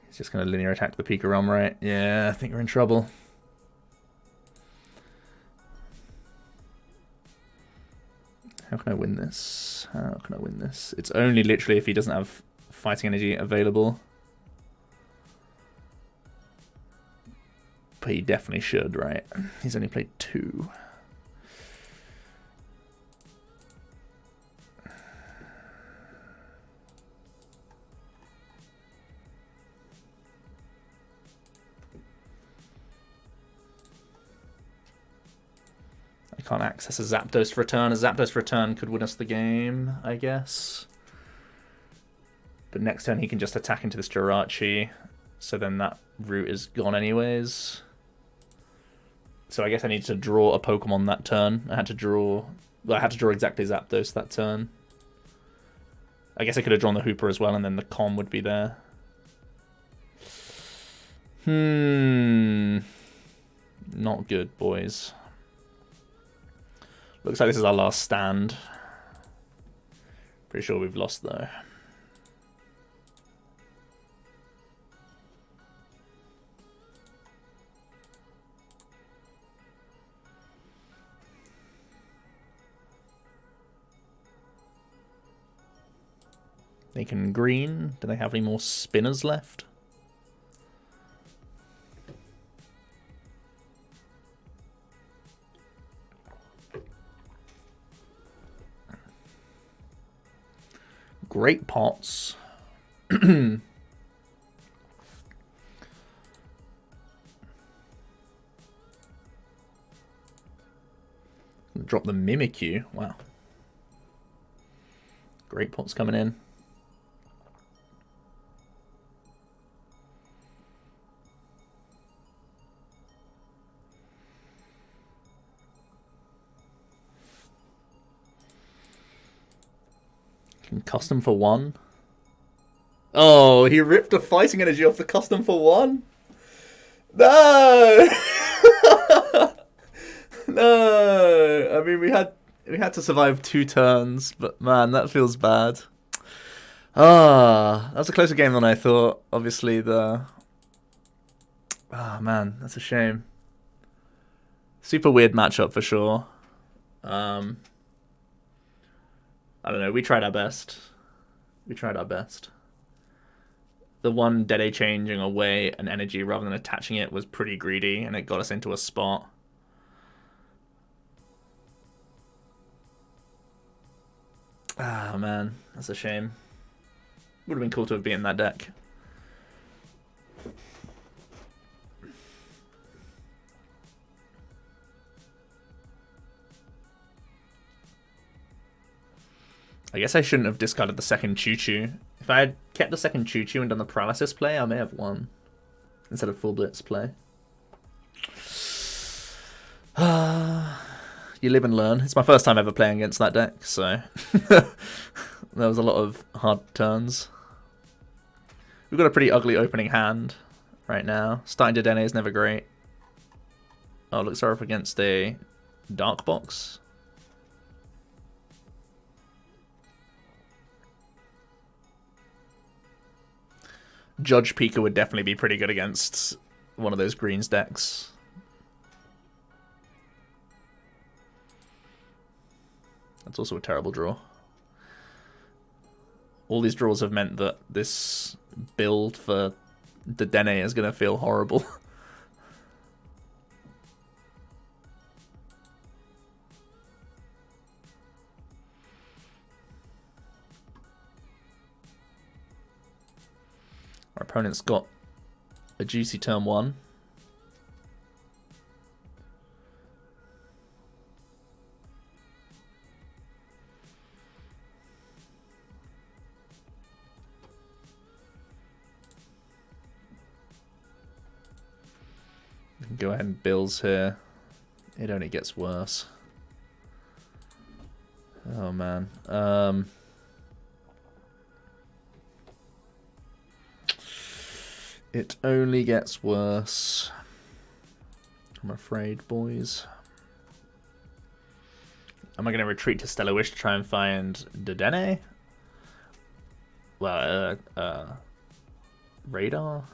He's just going to linear attack the PikaRom, right? Yeah, I think we're in trouble. How can I win this? How can I win this? It's only literally if he doesn't have fighting energy available. But he definitely should, right? He's only played 2. I can't access a Zapdos for a turn. A Zapdos for a turn could win us the game, I guess. But next turn he can just attack into this Jirachi, so then that route is gone anyways. So I guess I need to draw a Pokemon that turn. I had to draw exactly Zapdos that turn. I guess I could have drawn the Hoopa as well, and then the Com would be there. Not good, boys. Looks like this is our last stand. Pretty sure we've lost, though. They can green. Do they have any more spinners left? Great pots. Drop the Mimikyu. Wow. Great pots coming in. Custom for one. Oh, he ripped a fighting energy off the custom for one? No! No! I mean, we had to survive 2 turns, but man, that feels bad. That was a closer game than I thought. Obviously, man, that's a shame. Super weird matchup for sure. I don't know, we tried our best. We tried our best. The one Dedenne changing away an energy rather than attaching it was pretty greedy, and it got us into a spot. Ah, man, that's a shame. Would have been cool to have beaten that deck. I guess I shouldn't have discarded the second Choo-Choo. If I had kept the second Choo-Choo and done the Paralysis play, I may have won. Instead of full Blitz play. You live and learn. It's my first time ever playing against that deck, so... there was a lot of hard turns. We've got a pretty ugly opening hand right now. Starting Dedenne is never great. Oh, looks are up against a Dark Box. Judge Pika would definitely be pretty good against one of those greens decks. That's also a terrible draw. All these draws have meant that this build for Dedenne is going to feel horrible. Our opponent's got a juicy turn 1. We can go ahead and bills here. It only gets worse. Oh man. It only gets worse. I'm afraid, boys. Am I going to retreat to Stellar Wish to try and find Dedenne? Well, Radar?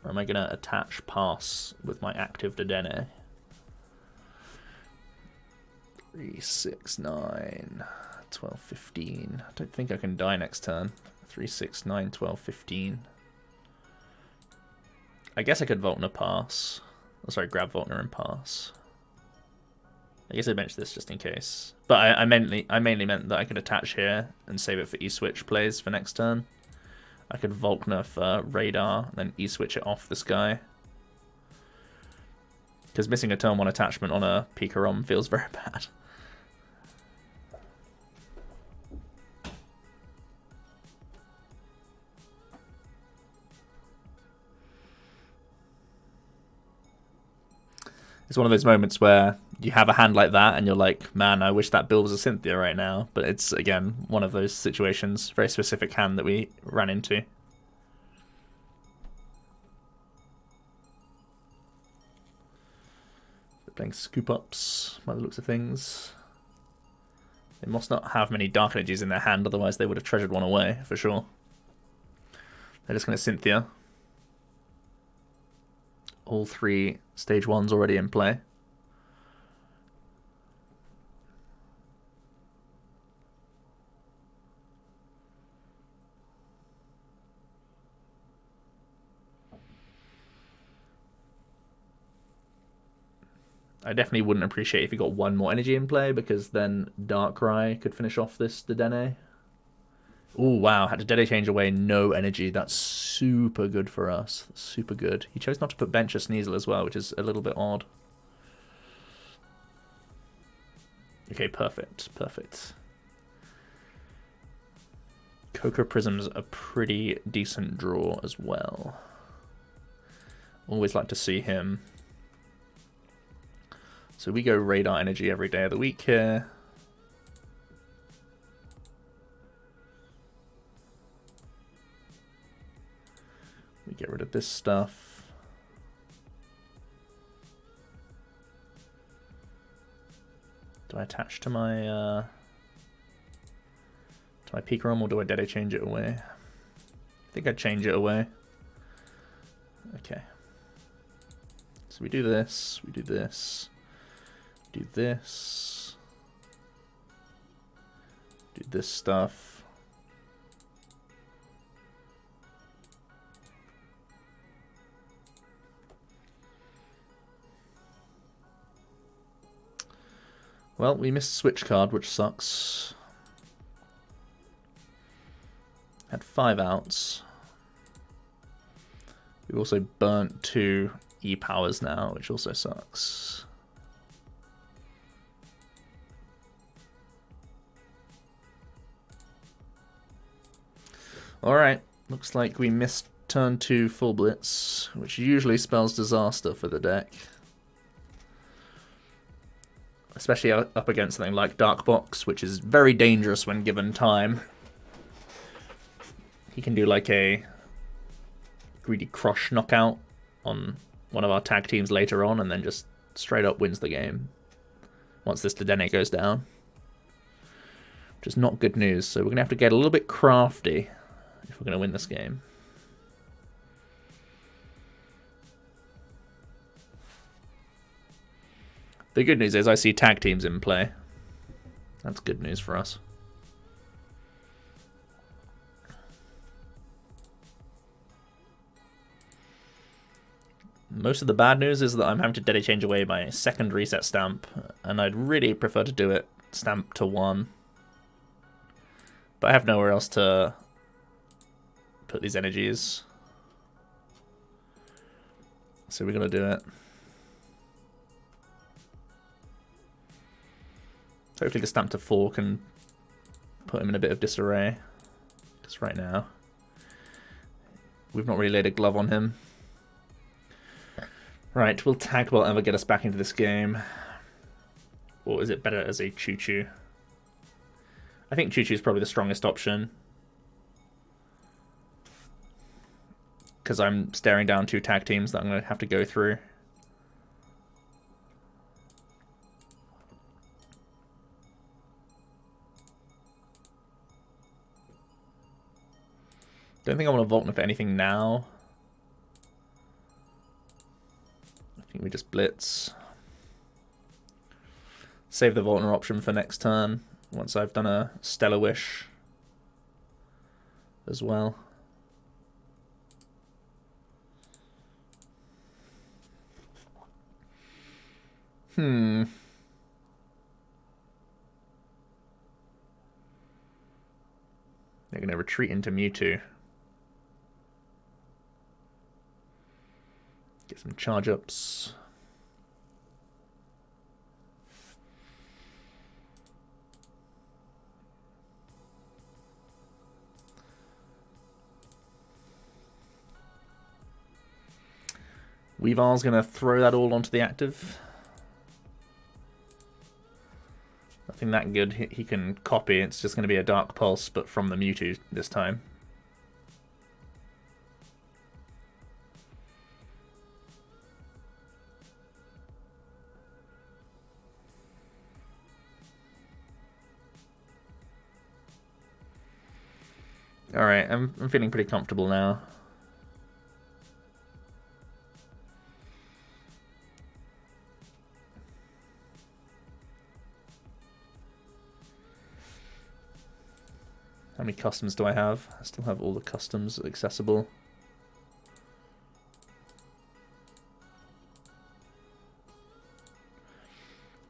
Or am I going to attach Pass with my active Dedenne? 3, 6, 9, 12, 15. I don't think I can die next turn. 3, 6, 9, 12, 15. I guess I could Voltner Pass. Oh, sorry, grab Voltner and Pass. I guess I benched this just in case. But I mainly meant that I could attach here and save it for E-Switch plays for next turn. I could Volkner for Radar, and then E-Switch it off this guy. Because missing a turn 1 attachment on a PikaRom feels very bad. It's one of those moments where you have a hand like that and you're like, man, I wish that build was a Cynthia right now. But it's, again, one of those situations, very specific hand that we ran into. They're playing Scoop Ups by the looks of things. They must not have many Dark Energies in their hand, otherwise they would have treasured one away, for sure. They're just going to Cynthia. All 3 stage 1s already in play. I definitely wouldn't appreciate if you got 1 more energy in play, because then Darkrai could finish off this Dedenne. Oh wow, had to Dedenne change away, no energy. That's super good for us. That's super good. He chose not to put bench or Sneasel as well, which is a little bit odd. Okay, perfect, perfect. Cocoa Prism's a pretty decent draw as well. Always like to see him. So we go Radar Energy every day of the week here. We get rid of this stuff. Do I attach to my PikaRom, or do I Dedenne change it away? I think I'd change it away. Okay. So we do this, we do this. Do this. Do this stuff. Well, we missed a switch card, which sucks. Had 5 outs. We've also burnt 2 E-powers now, which also sucks. Alright, looks like we missed turn 2 full blitz, which usually spells disaster for the deck. Especially up against something like Dark Box, which is very dangerous when given time. He can do like a greedy crush knockout on one of our tag teams later on, and then just straight up wins the game once this Dedenne goes down. Which is not good news, so we're going to have to get a little bit crafty if we're going to win this game. The good news is I see tag teams in play. That's good news for us. Most of the bad news is that I'm having to Dedenne change away my second reset stamp, and I'd really prefer to do it stamp to 1. But I have nowhere else to put these energies. So we're going to do it. Hopefully the stamp to 4 can put him in a bit of disarray. Because right now, we've not really laid a glove on him. Right, will Tag Ball ever get us back into this game? Or is it better as a Choo-Choo? I think Choo-Choo is probably the strongest option. Because I'm staring down 2 tag teams that I'm going to have to go through. Don't think I want to Volkner for anything now. I think we just Blitz. Save the Volkner option for next turn, once I've done a Stellar Wish as well. They're going to retreat into Mewtwo. Get some charge ups. Weavar's going to throw that all onto the active. Nothing that good he can copy. It's just going to be a Dark Pulse, but from the Mewtwo this time. Alright, I'm feeling pretty comfortable now. How many customs do I have? I still have all the customs accessible.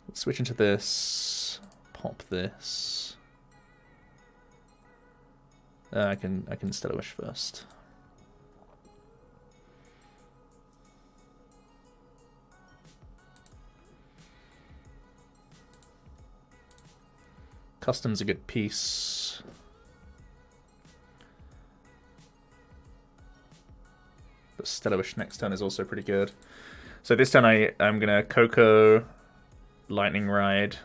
Let's switch into this. Pop this. I can Stellar Wish first. Custom's a good piece. The Stellar Wish next turn is also pretty good. So this turn I'm gonna Koko, Lightning Ride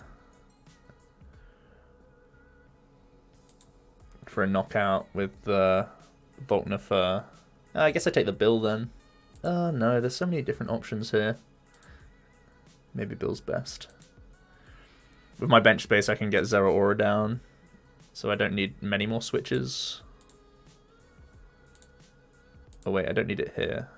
for a knockout with the Volknifer. I guess I take the Bill then. Oh no, there's so many different options here. Maybe Bill's best. With my bench space I can get Zeraora down, so I don't need many more switches. Oh wait, I don't need it here.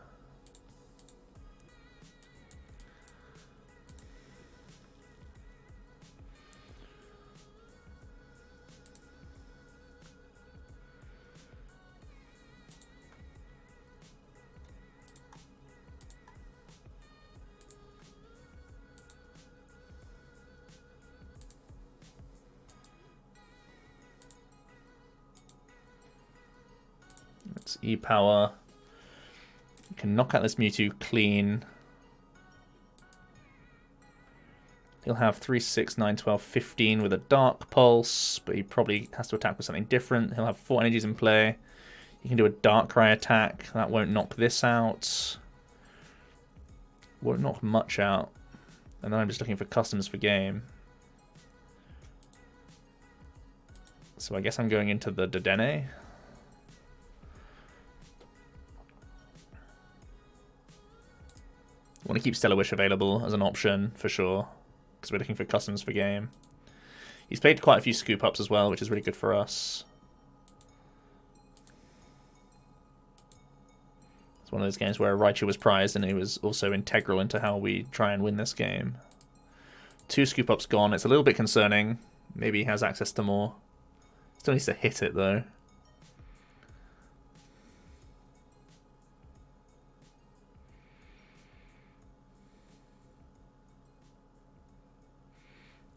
Let's E-Power. You can knock out this Mewtwo clean. He'll have 3, 6, 9, 12, 15 with a Dark Pulse, but he probably has to attack with something different. He'll have 4 energies in play. You can do a Darkrai attack. That won't knock this out. Won't knock much out. And then I'm just looking for customs for game. So I guess I'm going into the Dedenne. I want to keep Stellar Wish available as an option for sure, because we're looking for customs for game. He's played quite a few scoop ups as well, which is really good for us. It's one of those games where Raichu was prized and he was also integral into how we try and win this game. 2 scoop ups gone. It's a little bit concerning. Maybe he has access to more. Still needs to hit it though.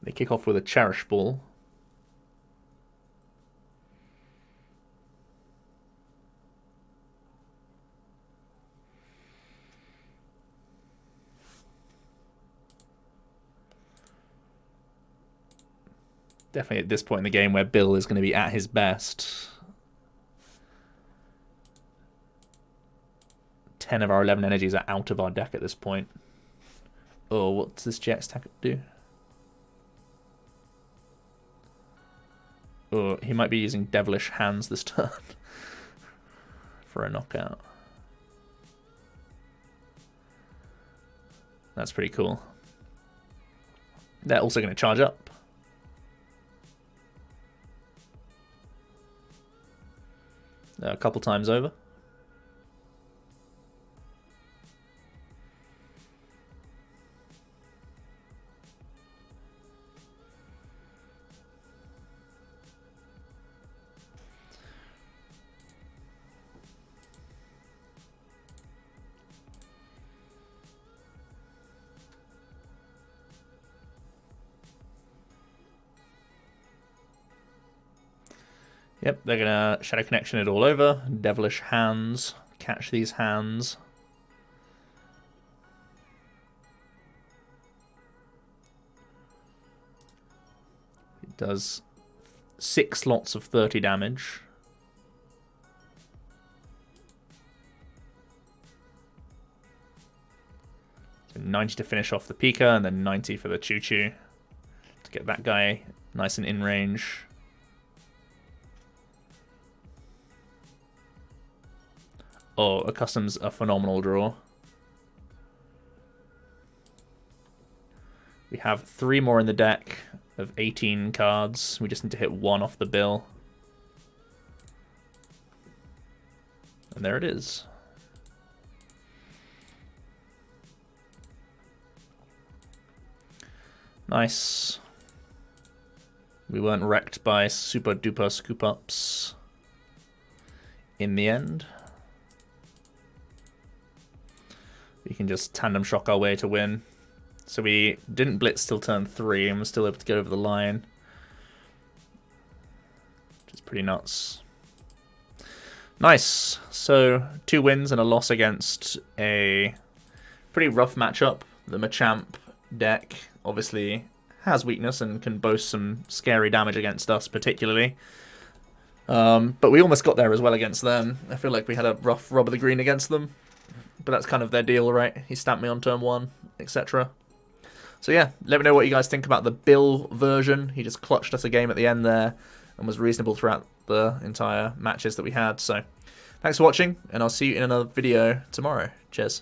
They kick off with a Cherish Ball. Definitely at this point in the game where Bill is going to be at his best. 10 of our 11 energies are out of our deck at this point. Oh, what does this Jet's attack do? Oh, he might be using Devilish Hands this turn for a knockout. That's pretty cool. They're also going to charge up. A couple times over. Yep, they're gonna Shadow Connection it all over. Devilish Hands. Catch these hands. It does 6 slots of 30 damage. So 90 to finish off the Pika, and then 90 for the Choo Choo to get that guy Nice and in range. Oh, a custom's a phenomenal draw. We have 3 more in the deck of 18 cards. We just need to hit 1 off the bill. And there it is. Nice. We weren't wrecked by super duper scoop ups in the end. We can just tandem shock our way to win. So we didn't blitz till turn 3 and we're still able to get over the line. Which is pretty nuts. Nice. So 2 wins and a loss against a pretty rough matchup. The Machamp deck obviously has weakness and can boast some scary damage against us particularly. But we almost got there as well against them. I feel like we had a rough rub of the green against them. But that's kind of their deal, right? He stamped me on turn 1, etc. So yeah, let me know what you guys think about the Bill version. He just clutched us a game at the end there and was reasonable throughout the entire matches that we had. So thanks for watching, and I'll see you in another video tomorrow. Cheers.